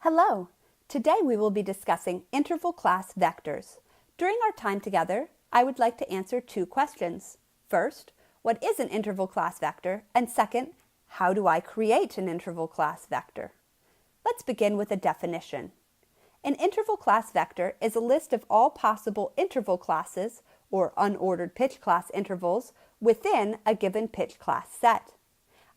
Hello! Today we will be discussing interval class vectors. During our time together, I would like to answer two questions. First, what is an interval class vector? And second, how do I create an interval class vector? Let's begin with a definition. An interval class vector is a list of all possible interval classes, or unordered pitch class intervals, within a given pitch class set.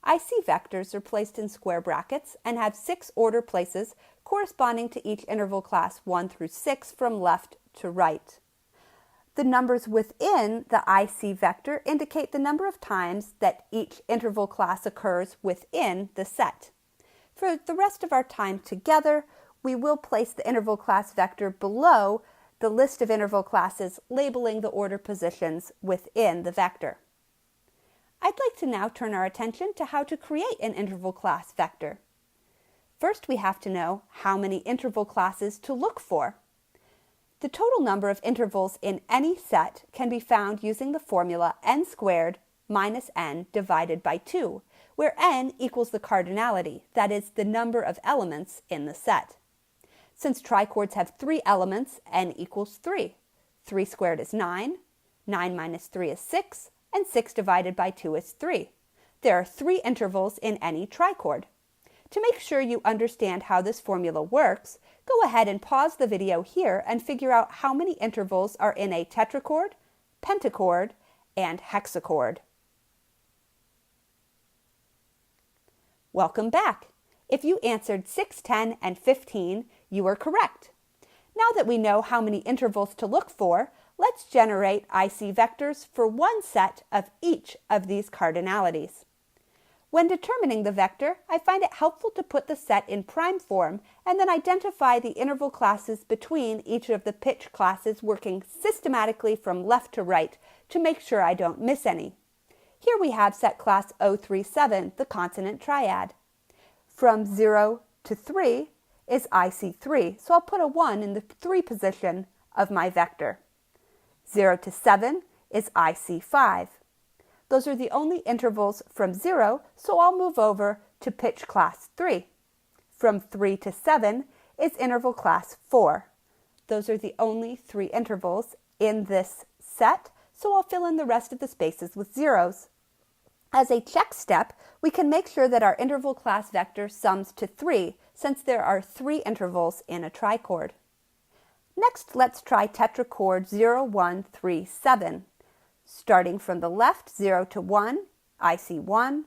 IC vectors are placed in square brackets and have 6 order places corresponding to each interval class 1 through 6 from left to right. The numbers within the IC vector indicate the number of times that each interval class occurs within the set. For the rest of our time together, we will place the interval class vector below the list of interval classes, labeling the order positions within the vector. I'd like to now turn our attention to how to create an interval class vector. First, we have to know how many interval classes to look for. The total number of intervals in any set can be found using the formula n squared minus n divided by 2, where n equals the cardinality, that is, the number of elements in the set. Since trichords have 3 elements, n equals 3. 3 squared is 9, 9 minus 3 is 6, and 6 divided by 2 is 3. There are 3 intervals in any trichord. To make sure you understand how this formula works, go ahead and pause the video here and figure out how many intervals are in a tetrachord, pentachord, and hexachord. Welcome back. If you answered 6, 10, and 15, you are correct. Now that we know how many intervals to look for, let's generate IC vectors for one set of each of these cardinalities. When determining the vector, I find it helpful to put the set in prime form and then identify the interval classes between each of the pitch classes, working systematically from left to right to make sure I don't miss any. Here we have set class 037, the consonant triad. From 0 to 3 is IC3, so I'll put a 1 in the 3 position of my vector. 0 to 7 is IC5. Those are the only intervals from 0, so I'll move over to pitch class 3. From 3 to 7 is interval class 4. Those are the only 3 intervals in this set, so I'll fill in the rest of the spaces with zeros. As a check step, we can make sure that our interval class vector sums to 3, since there are 3 intervals in a trichord. Next, let's try tetrachord 0, 1, 3, 7. Starting from the left, 0 to 1, IC1,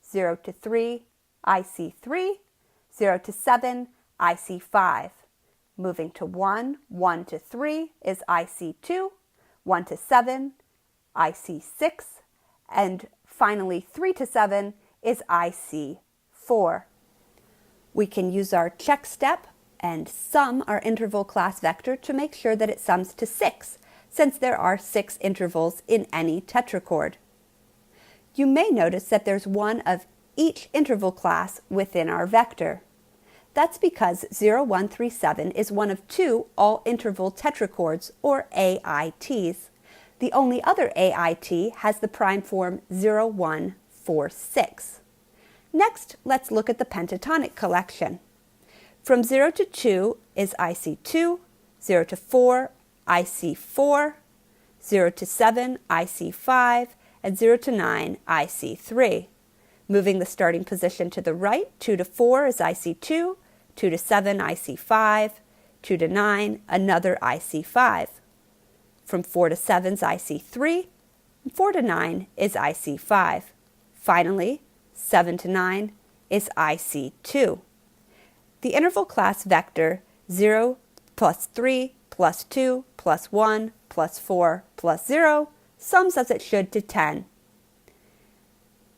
0 to 3, IC3, 0 to 7, IC5. Moving to 1, 1 to 3 is IC2, 1 to 7, IC6, and finally 3 to 7 is IC4. We can use our check step and sum our interval class vector to make sure that it sums to 6, since there are 6 intervals in any tetrachord. You may notice that there's one of each interval class within our vector. That's because 0137 is one of 2 all-interval tetrachords, or AITs. The only other AIT has the prime form 0146. Next, let's look at the pentatonic collection. From 0 to 2 is IC2, 0 to 4, IC4, 0 to 7, IC5, and 0 to 9, IC3. Moving the starting position to the right, 2 to 4 is IC2, 2 to 7, IC5, 2 to 9, another IC5. From 4 to 7 is IC3, and 4 to 9 is IC5. Finally, 7 to 9 is IC2. The interval class vector 0 plus 3 plus 2 plus 1 plus 4 plus 0 sums as it should to 10.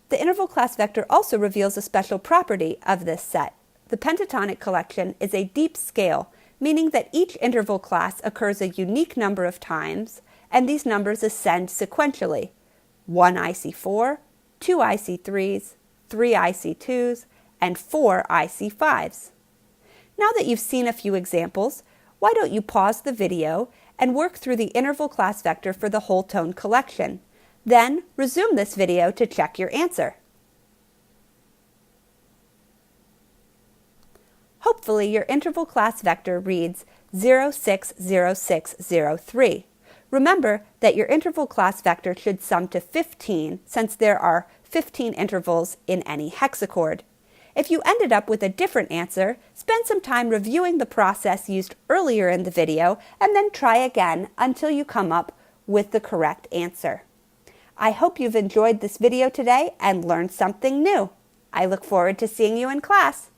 The interval class vector also reveals a special property of this set. The pentatonic collection is a deep scale, meaning that each interval class occurs a unique number of times, and these numbers ascend sequentially: 1 IC4, 2 IC3s, 3 IC2s, and 4 IC5s. Now that you've seen a few examples, why don't you pause the video and work through the interval class vector for the whole tone collection. Then resume this video to check your answer. hopefully your interval class vector reads 060603. Remember that your interval class vector should sum to 15 since there are 15 intervals in any hexachord. If you ended up with a different answer, spend some time reviewing the process used earlier in the video and then try again until you come up with the correct answer. I hope you've enjoyed this video today and learned something new. I look forward to seeing you in class.